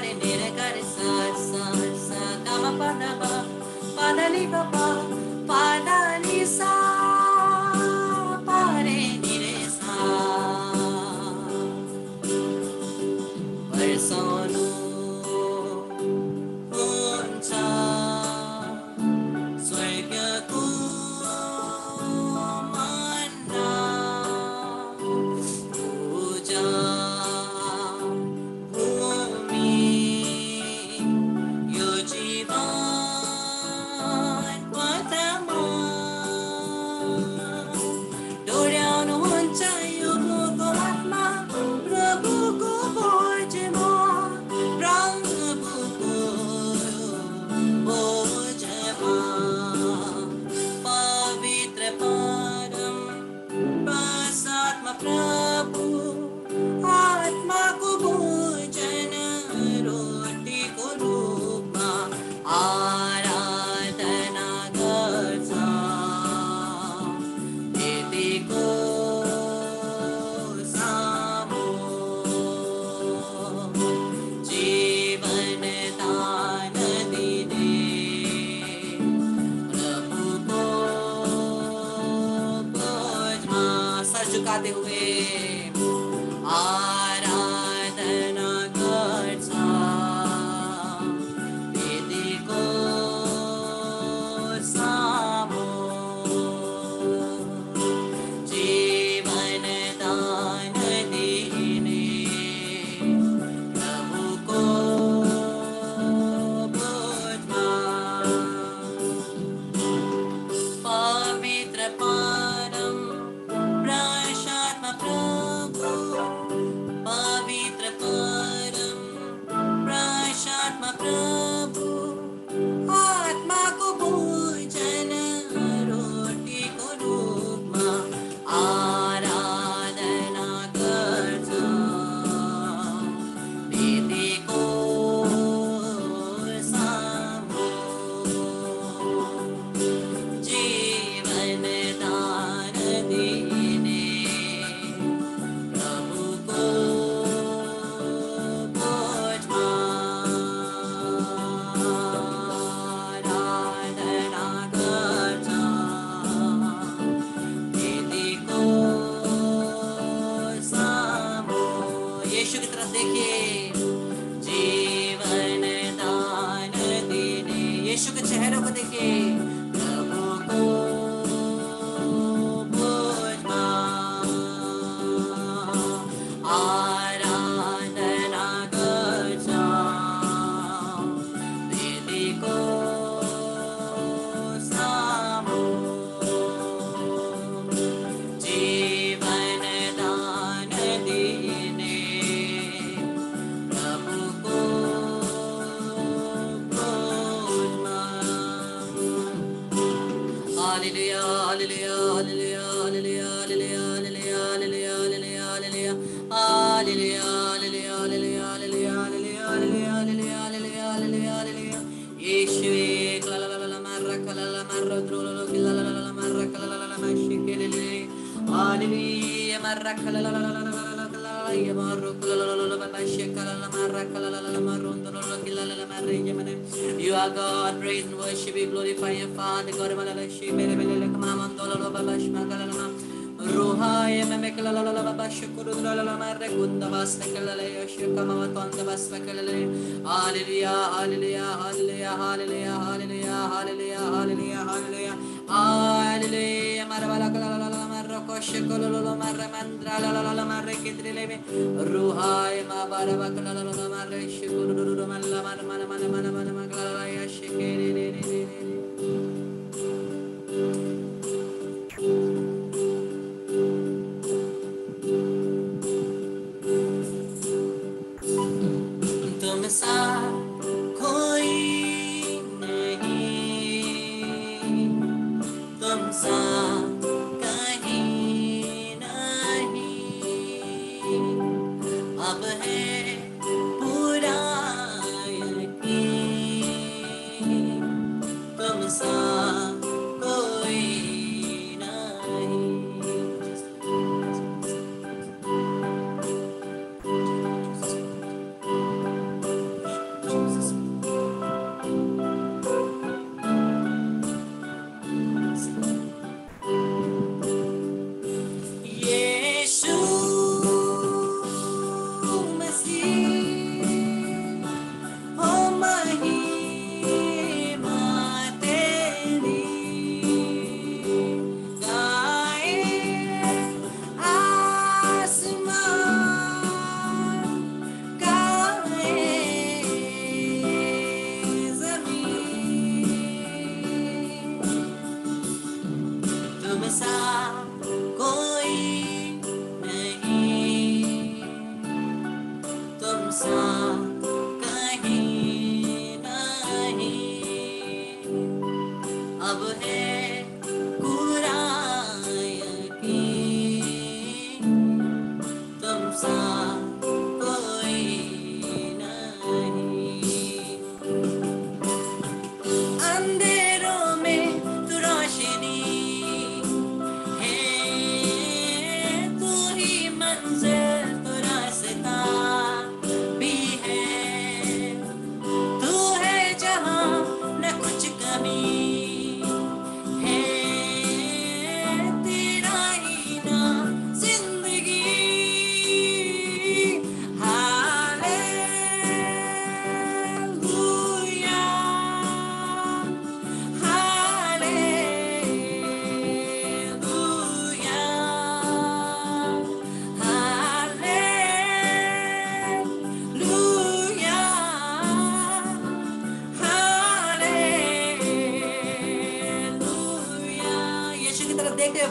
re ni re ga re sa sa sa ga ma pa da ni pa pa da ni sa pa re ni re sa बरसानो हुन्छ स्वर्गको मन्ना पूजा भूमि यो जीवन पथमा डोर्याउनुहुन्छ यो भूगोलमा प्रभुको भोजमा प्रभुको भोजमा पवित्र परम प्रसादमा प्रभु आत्माको भोजन रोटीको रूपमा आराधना गर्छ यतिको सामु जीवन दान दिने प्रभुको भोजमा सर झुकाते हुए आराधना गर्छ यतिको सामु जीवन दान दिने प्रभुको भोजमा पवित्र परम प्रसादमा प्रभु पवित्र परम प्रसादमा प्रभु आत्माको भोजन रोटीको रूपमा आराधना गर्छ वेदीको सामु जीवन दान दिने प्रभुको भोजमा आराधना गर्छ वेदीको सामु यीशु की तरफ देखिए जीवन दान देने यीशु के चेहरों को देखिए प्रभुको भोजमा आराधना गर्छ वेदीको सामु जीवन दान दिने प्रभुको भोजमा hallelujah hallelujah hallelujah hallelujah hallelujah hallelujah hallelujah hallelujah hallelujah hallelujah hallelujah hallelujah hallelujah hallelujah hallelujah hallelujah hallelujah hallelujah यीशुवे कलललला मर्रा कललला मर्रा द्रोललो कलललला मर्रा कललला मशिकेलेले हालेलुया मर्रा कलललला कललला मर्रा कललला मशिकेलेले मर्रा कललला मर्रा द्रोललो कललला मर्रा यमने You are God, praise and worship you, glorify your Father, God, malala shi mere mere kamaman dolalo babash magalala ruhaya me mekalala babash kurudala marre kunda bas mekalala yoshi kamawatonda bas mekalala hallelujah hallelujah hallelujah hallelujah hallelujah hallelujah hallelujah hallelujah hallelujah marvala kalala marro kosh kololo marre mandrala la marre kidrilebe ruhaya ma barava kalala marre shukuru malla mana mana mana mana mana magalala yoshi kere तुमसा कोई नहीं तुमसा कहीं नहीं अब है पूरा यकीन तुमसा कोई नहीं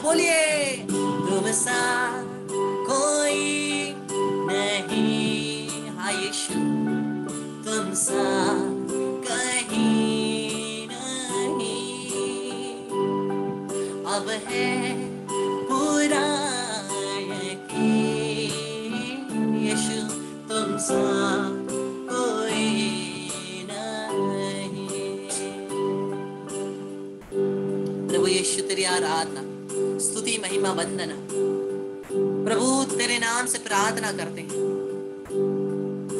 बोलिए, तुम सा कोई नहीं, हाँ यीशु तुम सा कहीं नहीं, अब है पूरा यकीन, यीशु तुम सा कोई नहीं। प्रभु यीशु तेरी आराधना, स्तुति, महिमा, वंदना प्रभु तेरे नाम से प्रार्थना करते हैं।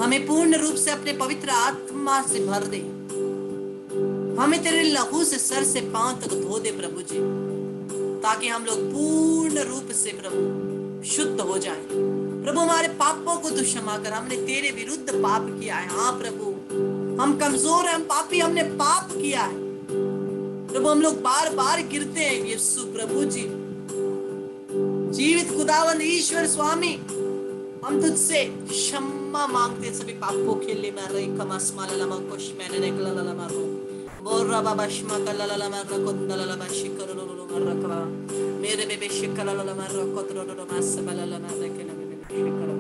हमें पूर्ण रूप से अपने पवित्र आत्मा से भर दे, हमें तेरे लहू से सर से पांव तक धो दे प्रभु जी, ताकि हम लोग पूर्ण रूप से प्रभु शुद्ध हो जाएं। प्रभु हमारे पापों को तू क्षमा कर, हमने तेरे विरुद्ध पाप किया है। हाँ प्रभु हम कमजोर हैं, हम पापी, हमने पाप किया है प्रभु, हम लोग बार बार गिरते हैं यीशु प्रभु जी। जीवित खुदावंद ईश्वर स्वामी, हम तुझसे क्षमा मांगते हैं सभी पापों के लिए। मैं रही कमास्माला लमा कोश मैंने निकला लमा रो बोरा बाबा शमा कला लमा रकोंदा लमा शिकरो रो मरकवा मेरे बेबे शिकला लमा रकोत्रो रो मासबला लमा रकेना बेबे शिकला।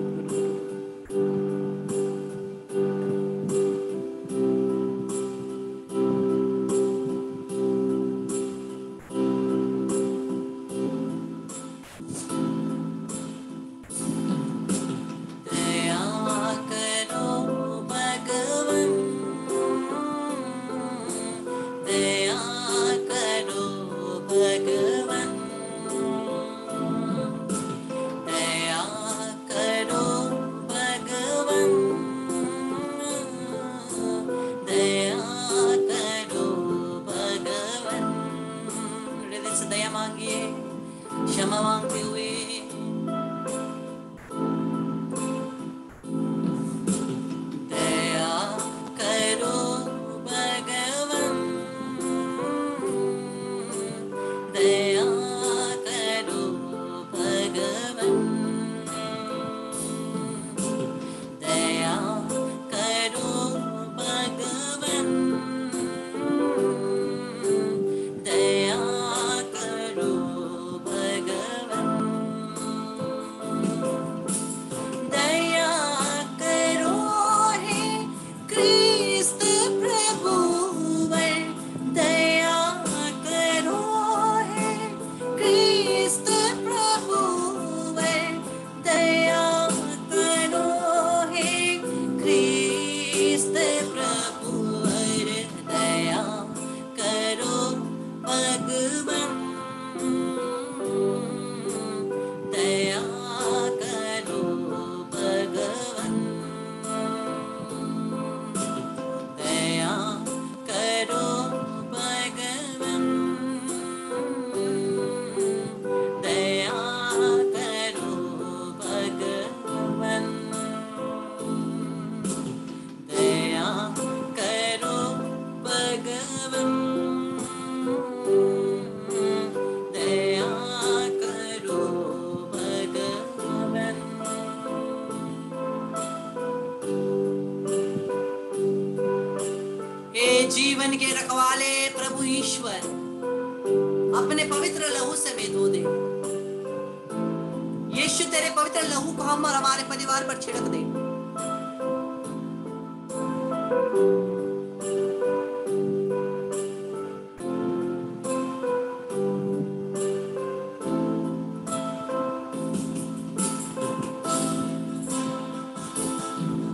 क्षमा मांगते हुए दया करो भगवन, दया करो भगवन, दया करो भगवन, दया करो भगवन, दया करो हे क्रिस्त प्रभुवर, दया करो हे क्रिस्त प्रभुवर, दया करो हे क्रिस्त प्रभुवर, दया करो भगवन, दया करो भगवन, दया करो भगवन, दया करो भगवन, दया करो भगवन, दया करो भगवन। हे जीवन के रखवाले प्रभु ईश्वर, अपने पवित्र लहू से हमें धो दे यीशु, तेरे पवित्र लहू को हम और हमारे परिवार पर छिड़क दे।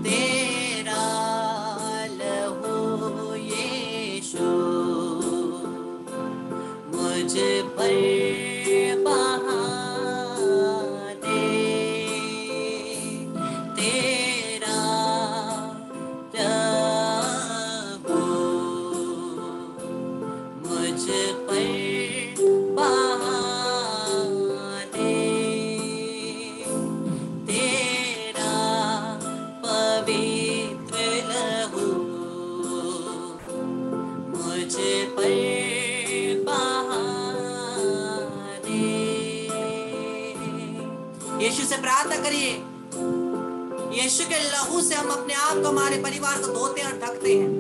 तेरा लहू यीशु मुझ पर बहा दे, तेरा लहू मुझ पर बहा दे, तेरा पवित्र लहू मुझ पर बहा दे। यीशु से प्रार्थना करिए, यीशु के लहू से हम अपने आप को, हमारे परिवार को धोते और ढकते हैं।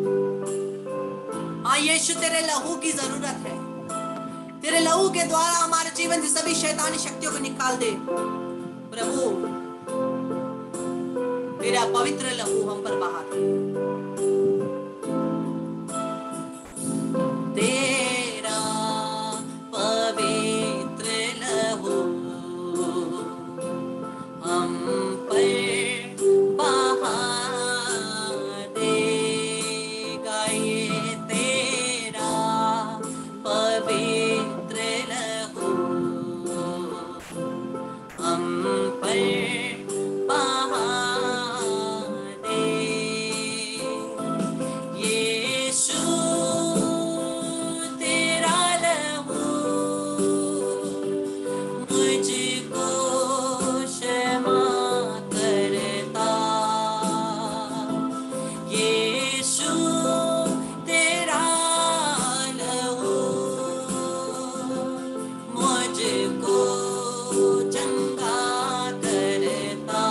हाँ यीशु, तेरे लहू की जरूरत है, तेरे लहू के द्वारा हमारे जीवन से सभी शैतानी शक्तियों को निकाल दे प्रभु। तेरा पवित्र लहू हम पर बहा दे। तेरा पवित्र लहू हम पर बहा देगा। ये तेरा पवित्र लहू हम पर बहा दे। यीशु तेरा लहू मुझको क्षमा करता। यीशु तेरा लहू मुझको चंगा करता।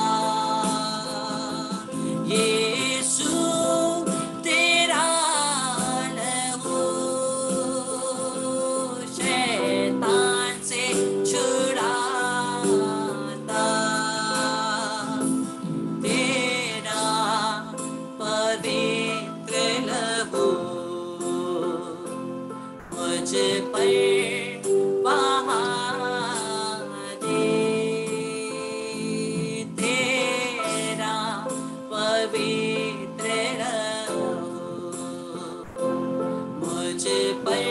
यीशु तेरा लहू शैतान से छुड़ाता। तेरा पवित्र लहू मुझ पर बहा दे। तेरा पवित्र लहू मुझ पर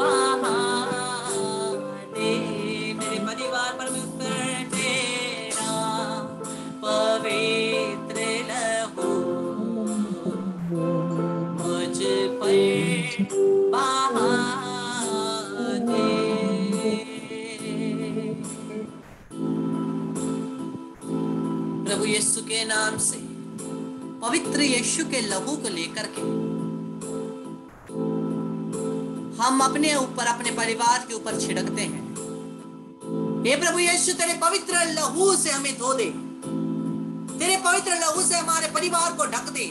बहा दे। मेरे परिवार पर तेरा पवित्र लहू मुझ पर बहा दे। प्रभु यीशु के नाम से पवित्र यीशु के लहू को लेकर के हम अपने ऊपर अपने परिवार के ऊपर छिड़कते हैं। हे प्रभु यीशु तेरे पवित्र लहू से हमें धो दे। तेरे पवित्र लहू से हमारे परिवार को ढक दे।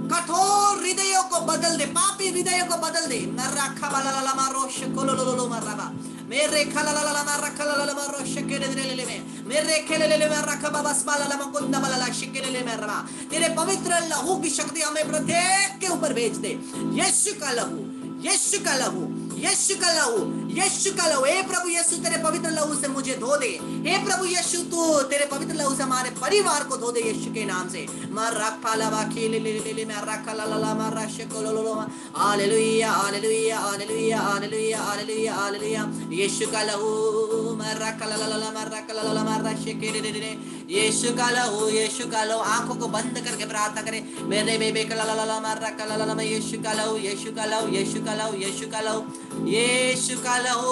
कठोर हृदयों को बदल दे, पापी हृदयों को बदल दे। मर्राखा बालाला मारोश कोलोलोलो मर्राबा मेरे खलाला मर्राखा लाला मारोश केलेले में मेरे खेलेले मर्राखा बाबस बालाला मुकुंदा बालाला शिकेलेले मर्राबा। तेरे पवित्र लहू की शक्ति हमें प्रत्येक के ऊपर भेज दे। यीशु का लहू, यीशु का लहू, यीशु का लहू, यीशु का लहू। हे प्रभु यीशु तेरे पवित्र लहू से मुझे धो दे। हे प्रभु यीशु तू तेरे पवित्र लहू से हमारे परिवार को धो दे यीशु के नाम से। मर्राखालावा खेलेले मर्राखालाला मर्राशकोलोलो। Hallelujah hallelujah hallelujah hallelujah hallelujah hallelujah. Yeshu का लहू मर्राखालाला मर्राखालाला मर्राशकेलेले। यीशु का लहू, यीशु का लहू। आंखों को बंद करके प्रार्थना करें। मेरे बेबे कलाला मर्राखालाला यीशु का लहू, यीशु का लहू, यीशु का लहू, यीशु का लहू। यीशु का लहू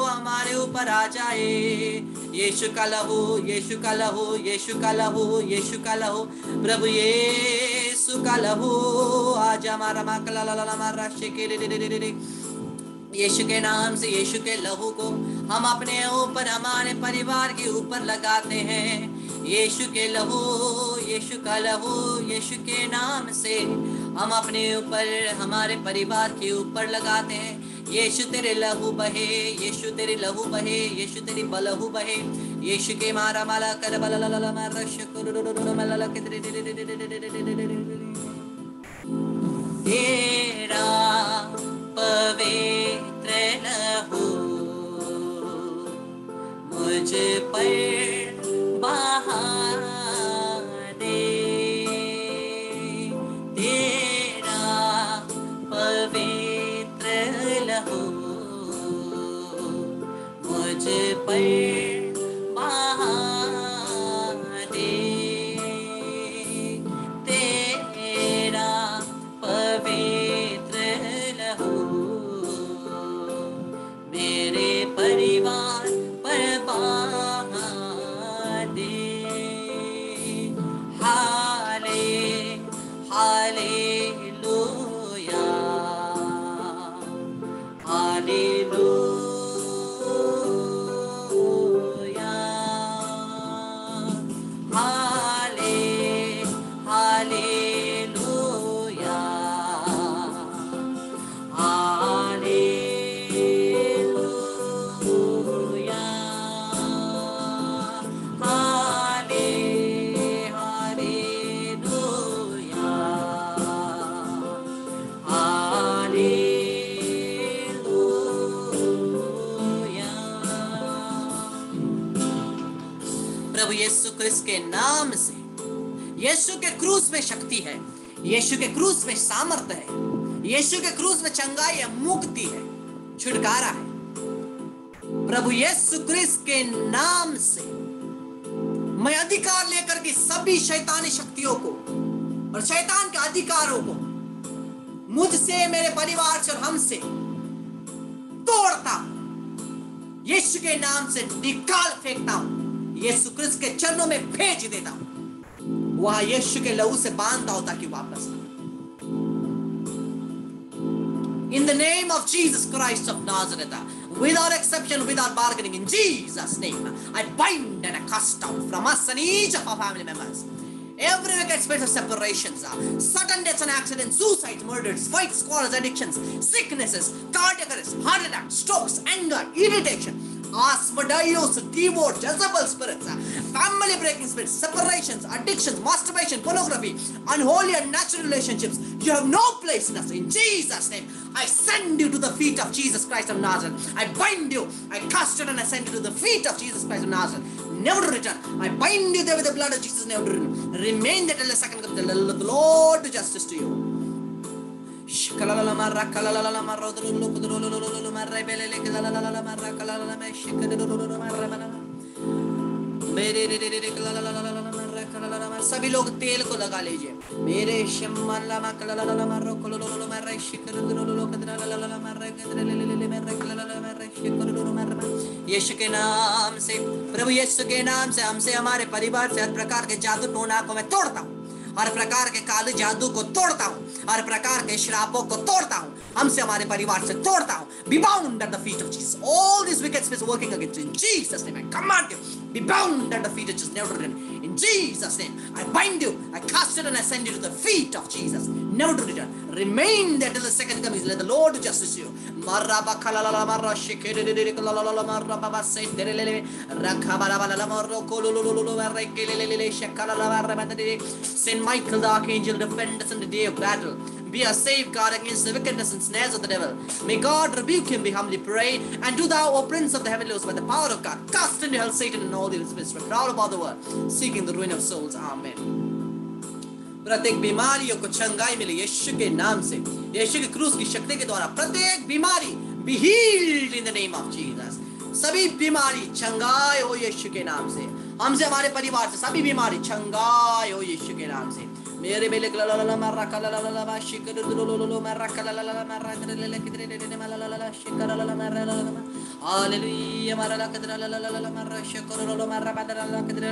हमारे ऊपर आ जाए। यीशु का लहू, यीशु का लहू, यीशु का लहू, यीशु का लहू। प्रभु यीशु का लहू आज हमारा माकलाला मारा शेकेले। यीशु के नाम से यीशु के लहू को हम अपने ऊपर हमारे परिवार के ऊपर लगाते हैं। यीशु के लहू, यीशु का लहू, यीशु के नाम से हम अपने ऊपर हमारे परिवार के ऊपर लगाते हैं। यीशु तेरे लहू बहे, यीशु तेरे लहू बहे, यीशु तेरी बलहू बहे। यीशु के मारा माला कर बलला मारा शकुरुरुरुरु मलला के तेरा पवित्र लहू मुझ पर बहा दे। तेरा पवित्र लहू मुझ पर बहा दे। तेरा पवित्र लहू मेरे परिवार पर बहा यीशु क्रिस्त के नाम से, यीशु के क्रूस में शक्ति है, यीशु के क्रूस में सामर्थ्य है, यीशु के क्रूस में चंगाई है, मुक्ति है, छुटकारा है। प्रभु यीशु क्रिस्त के नाम से मैं अधिकार लेकर के सभी शैतानी शक्तियों को और शैतान के अधिकारों को मुझसे, मेरे परिवार से और हमसे तोड़ता हूं। यीशु के नाम से निकाल फेंकता हूं, यीशु क्रिस्त के चरणों में भेज देता हूं, वहां यीशु के लहू से बांधता हूं ताकि वापस आए। In the name of Jesus Christ of Nazareth, without exception, without bargaining, in Jesus' name, I bind and I cast out from us and each of our family members every wicked spirit of separations, sudden deaths and accidents, suicides, murders, fights, quarrels, addictions, sicknesses, cardiac arrests, heart attacks, strokes, anger, irritation, Asmodeus, divorce, Jezebel spirits, family breaking spirits, separations, addictions, masturbation, pornography, unholy and natural relationships. You have no place in us. In Jesus' name, I send you to the feet of Jesus Christ of Nazareth. I bind you, I cast you and I send you to the feet of Jesus Christ of Nazareth. Never to return. I bind you there with the blood of Jesus, never to return. Remain there till the second coming of the Lord do justice to you. सभी लोग तेल को लगा लीजिए। मेरे यीशु के नाम से, प्रभु यीशु के नाम से हमसे, हमारे परिवार से हर प्रकार के जादू टोना को मैं तोड़ता हूँ, हर प्रकार के काले जादू को तोड़ता हूँ, हर प्रकार के श्रापों को तोड़ता हूँ, हमसे हमारे परिवार से तोड़ता हूँ। Be bound at the feet of Jesus. All these wicked spirits working against you, in Jesus' name I command you, be bound at the feet of Jesus, never to return. In Jesus' name I bind you, I cast it and I send you to the feet of Jesus, never to return. Remain there till the second coming. Let the Lord do justice to you. Saint Michael the Archangel, defend us in the day of battle. Be a safeguard against the wickedness and snares of the devil. May God rebuke him, we humbly pray. And do thou, O Prince of the heavenly hosts, by the power of God, cast into hell Satan and all the spirits who proud about the world, seeking the ruin of souls. Amen. प्रत्येक बीमारियों को चंगाई मिले यीशु के नाम से, यीशु के क्रूस की शक्ति के द्वारा प्रत्येक बीमारी be healed in the name of Jesus. सभी बीमारी चंगाई हो यीशु के नाम से, हमसे हमारे परिवार से सभी बीमारी चंगाई हो यीशु के नाम से। मेरे बेले कलला मर्रा कलला मा शिकर दुलुलुलु मर्रा कलला मर्रा कलला कितरे मलला शिकर लला मर्रा हालेलुया मर्रा कलला मर्रा शिकर लला मर्रा बदला कितरे।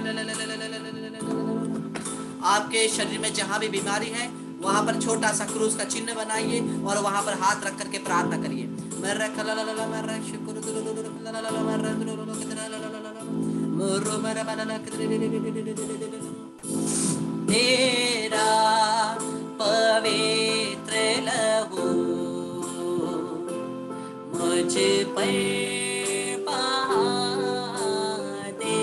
आपके शरीर में जहाँ भी बीमारी है वहाँ पर छोटा सा क्रूस का चिन्ह बनाइए और वहाँ पर हाथ रख करके प्रार्थना करिए। मर्रा कलला मर्रा शिकर दुलुलुलु कलला मर्रा दुलुलुलु कितरे मर्रा मर्रा बदला कितरे। तेरा पवित्र लहू मुझ पर बहा दे,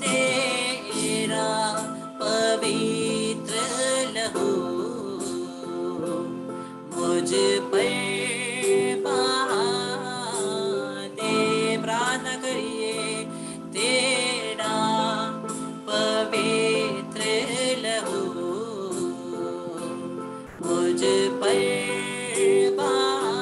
तेरा पवित्र लहू मुझ पर बहा दे। प्रार्थना करिए, तेरा पवित्र लहू मुझ पर बहा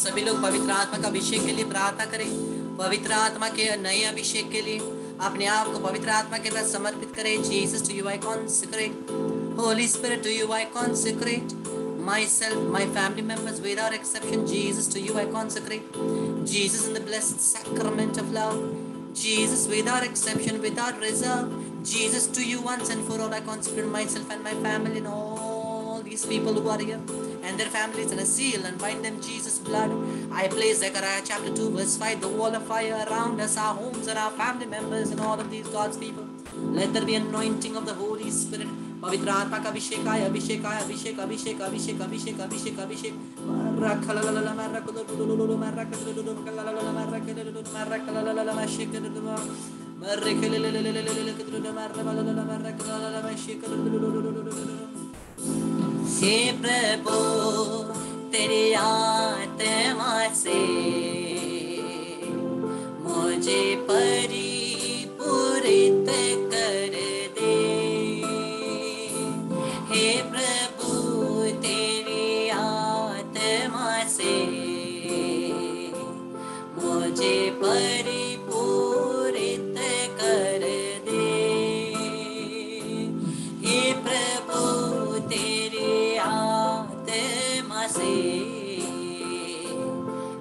सभी लोग पवित्र आत्मा का अभिषेक के लिए प्रार्थना करें। पवित्र आत्मा के नए अभिषेक के लिए अपने आप को पवित्र आत्मा के साथ समर्पित करें। Jesus to you I consecrate, Holy Spirit to you I consecrate myself, my family members without exception. Jesus, to you I consecrate. Jesus, in the blessed sacrament of love. Jesus, without exception, without reserve. Jesus, to you once and for all I consecrate myself and my family and all these people who are here and their families, and I seal and bind them Jesus' blood. I place Zechariah chapter 2 verse 5, the wall of fire around us, our homes and our family members and all of these God's people. Let there be anointing of the Holy Spirit. पवित्र आत्मा का अभिषेक आए, अभिषेक आए, अभिषेक अभिषेक अभिषेक अभिषेक अभिषेक अभिषेक हे प्रभु तेरी आत्मा से मुझे परिपूरित कर दे। हे प्रभु तेरी आत्मा से मुझे परिपूरित कर दे। हे प्रभु तेरी आत्मा से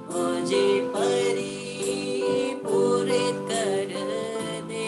मुझे परिपूरित कर दे।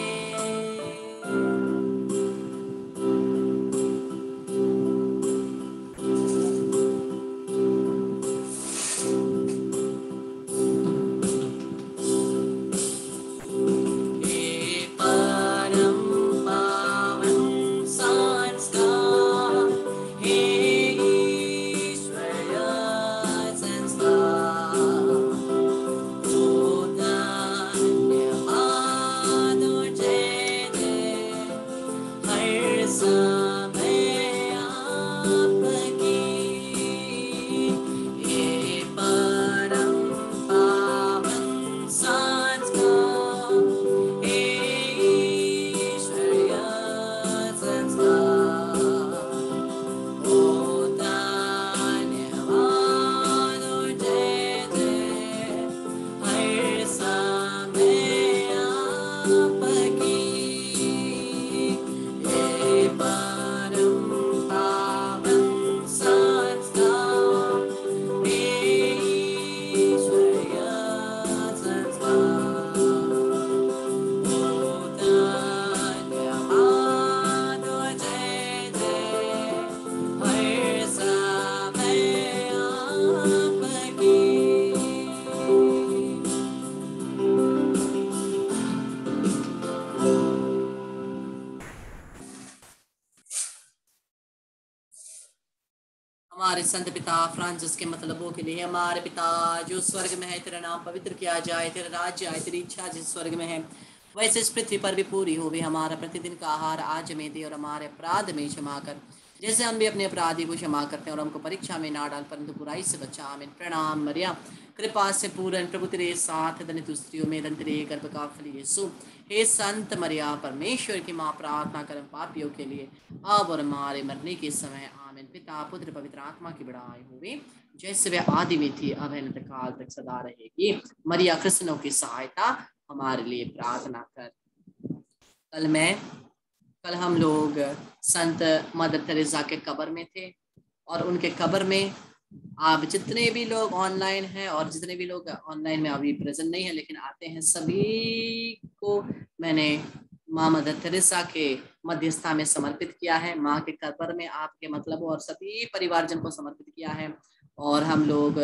हमारे संत पिता फ्रांसिस के मतलबों के लिए, हमारे पिता जो स्वर्ग में है, तेरा नाम पवित्र किया जाए, तेरा राज्य आए, तेरी इच्छा जिस स्वर्ग में है वैसे इस पृथ्वी पर भी पूरी हो। हमारा प्रतिदिन का आहार आज हमें दे, और हमारे अपराध में क्षमा कर जैसे हम भी अपने अपराधी को क्षमा करते हैं, और हमको परीक्षा में ना डाल परंतु बुराई से बचा। आमीन। प्रणाम मरियम, कृपा से पूर्ण प्रभु तेरे साथ, धन्य तू स्त्रियों में, धन्य तेरे गर्भ का फल यीशु। हे संत मरिया परमेश्वर की माँ, प्रार्थना कर पापियों के लिए अब और हमारे मरने के समय। आमीन। पिता पुत्र पवित्र आत्मा की बड़ाई होवे, जैसे वे आदि में थी अब अनंत काल तक सदा रहेगी। मरिया कृष्णों की सहायता हमारे लिए प्रार्थना कर। कल हम लोग संत मदर तेरेसा के कब्र में थे, और उनके कब्र में आप जितने भी लोग ऑनलाइन हैं और जितने भी लोग ऑनलाइन में अभी प्रेजेंट नहीं है लेकिन आते हैं, सभी को मैंने माँ मदर तेरेसा के मध्यस्थता में समर्पित किया है। माँ के कब्र में आपके मतलब और सभी परिवारजन को समर्पित किया है। और हम लोग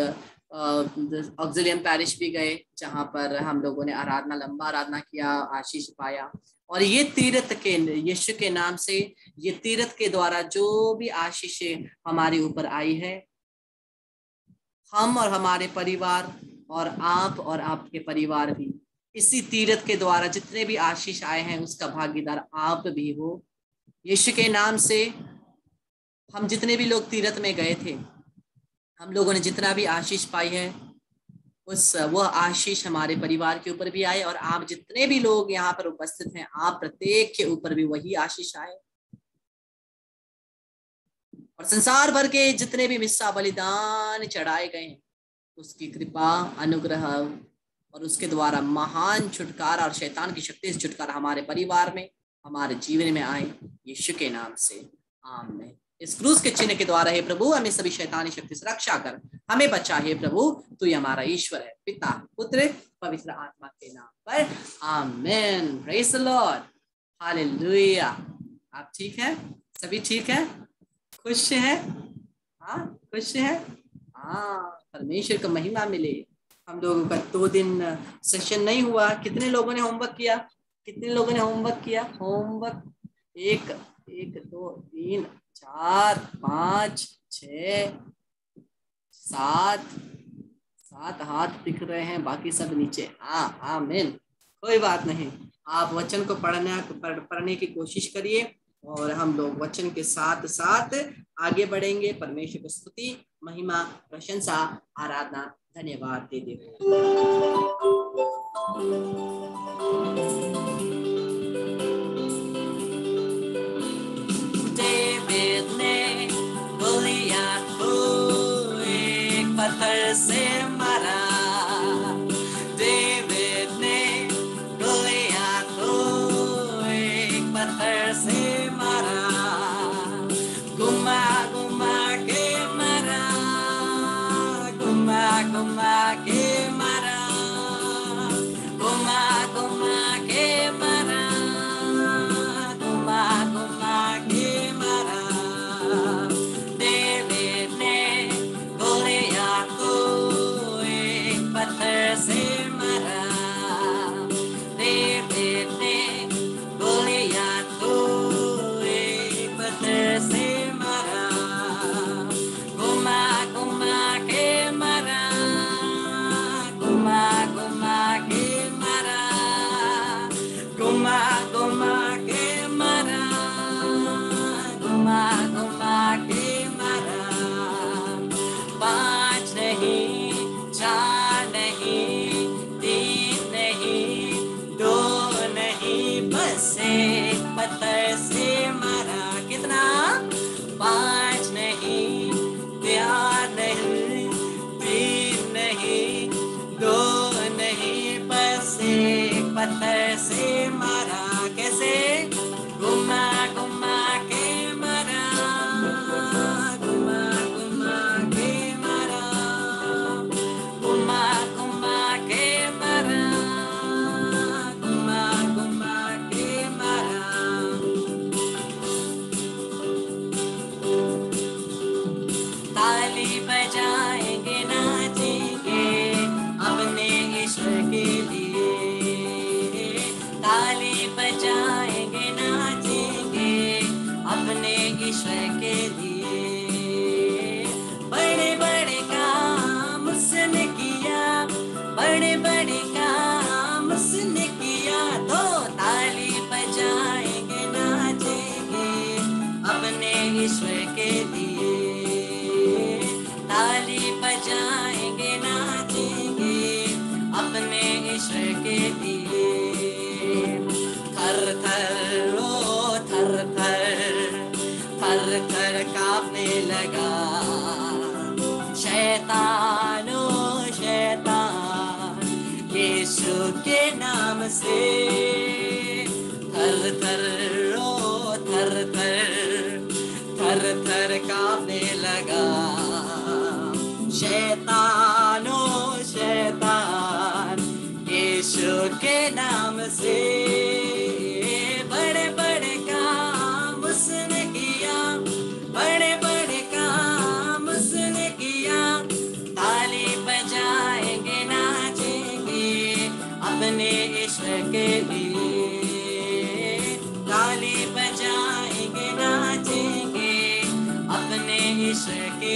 ऑक्सिलियम पैरिश भी गए, जहाँ पर हम लोगों ने लंबा आराधना किया, आशीष पाया। और ये तीर्थ के यीशु के नाम से, ये तीर्थ के द्वारा जो भी आशीष हमारे ऊपर आई है, हम और हमारे परिवार और आप और आपके परिवार भी इसी तीर्थ के द्वारा जितने भी आशीष आए हैं उसका भागीदार आप भी हो। यीशु के नाम से हम जितने भी लोग तीर्थ में गए थे, हम लोगों ने जितना भी आशीष पाई है वह आशीष हमारे परिवार के ऊपर भी आए, और आप जितने भी लोग यहाँ पर उपस्थित हैं, आप प्रत्येक के ऊपर भी वही आशीष आए। और संसार भर के जितने भी मिस्सा बलिदान चढ़ाए गए हैं उसकी कृपा, अनुग्रह और उसके द्वारा महान छुटकारा और शैतान की शक्ति से छुटकारा हमारे परिवार में, हमारे जीवन में आए, यीशु के नाम से आमीन। इस क्रूस के चिन्ह के द्वारा हे प्रभु हमें सभी शैतानी शक्ति से रक्षा कर, हमें बचा हे प्रभु। तू ही हमारा ईश्वर है, पिता, पुत्र, पवित्र आत्मा के नाम पर आमीन। Praise the Lord, hallelujah. आप ठीक है? सभी ठीक है? खुश है? हाँ, खुश है? हाँ, परमेश्वर को महिमा मिले। हम लोगों का 2 दिन सेशन नहीं हुआ। कितने लोगों ने होमवर्क किया? कितने लोगों ने होमवर्क किया? होमवर्क 1 2 3 4 5 6 7 हाथ दिख रहे हैं, बाकी सब नीचे। आमीन। कोई बात नहीं, आप वचन को पढ़ने की कोशिश करिए और हम लोग वचन के साथ साथ आगे बढ़ेंगे। परमेश्वर को स्तुति, महिमा, प्रशंसा, आराधना, धन्यवाद दे दे। डेविड ने गोलियत को एक पत्थर से मारा। डेविड ने गोलियत को एक पत्थर से मारा। घुमा घुमा के मारा, घुमा घुमा के मारा, घुमा घुमा के मारा, घुमा घुमा के मारा। डेविड ने गोलियत को एक पत्थर से मारा। डेविड ने गोलियत को एक पत्थर से मारा। घुमा घुमा के मारा, घुमा घुमा के मारा, घुमा घुमा के मारा, घुमा घुमा के मारा। 5 नहीं, 4 नहीं, 3 नहीं, 2 नहीं, बस एक पत्थर से मारा। कितना? 5 नहीं, 4 नहीं, 3 नहीं, 2 नहीं, बस एक पत्थर से मारा। कैसे? घुमा घुमा के मारा, घुमा घुमा के मारा, घुमा घुमा के मारा, घुमा घुमा के मारा। ताली बजाएंगे, नाचेंगे अपने ईश्वर के लिए। ताली बजाएंगे, नाचेंगे अपने ईश्वर के लिए। बड़े बड़े काम उसने किया, बड़े बड़े काम उसने किया। तो ताली बजाएंगे, नाचेंगे अपने ईश्वर के लिए। ताली बजाएंगे, नाचेंगे अपने ईश्वर के लिए। थर थर ओ थर थर, थर थर कांपने लगा शैतान ओ शैतान, यीशु के नाम से। थर थर ओ थर थर, थर थर कांपने लगा शैतान ओ शैतान, यीशु के नाम से। बड़े बड़े काम उसने किया, बड़े बड़े काम उसने किया। ताली बजाएंगे, नाचेंगे अपने ईश्वर के लिए। ताली बजाएंगे, नाचेंगे अपने ईश्वर के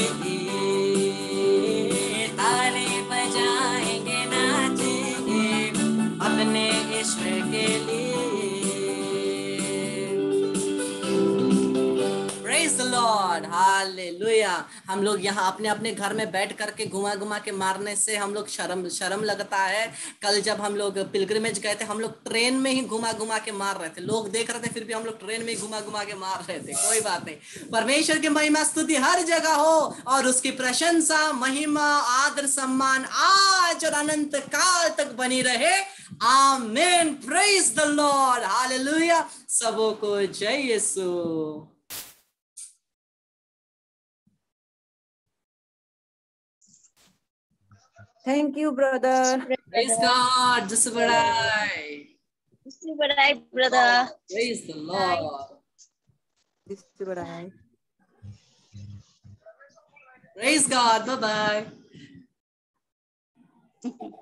हालेलुया। हम लोग यहाँ अपने अपने घर में बैठ करके घुमा घुमा के मारने से हम लोग शर्म शर्म लगता है। कल जब हम लोग पिलग्रिमेज गए थे, हम लोग ट्रेन में ही घुमा घुमा के मार रहे थे, लोग देख रहे थे फिर भी हम लोग ट्रेन में ही घुमा घुमा के मार रहे थे। कोई बात नहीं, परमेश्वर की महिमा स्तुति हर जगह हो और उसकी प्रशंसा महिमा आदर सम्मान आज और अनंत काल तक बनी रहे। आमीन। Praise the Lord. हालेलुया। सबों को जय यीशु। Thank you, brother. Praise God. Just बढ़ाई। brother. Praise the Lord. Praise God. Bye bye.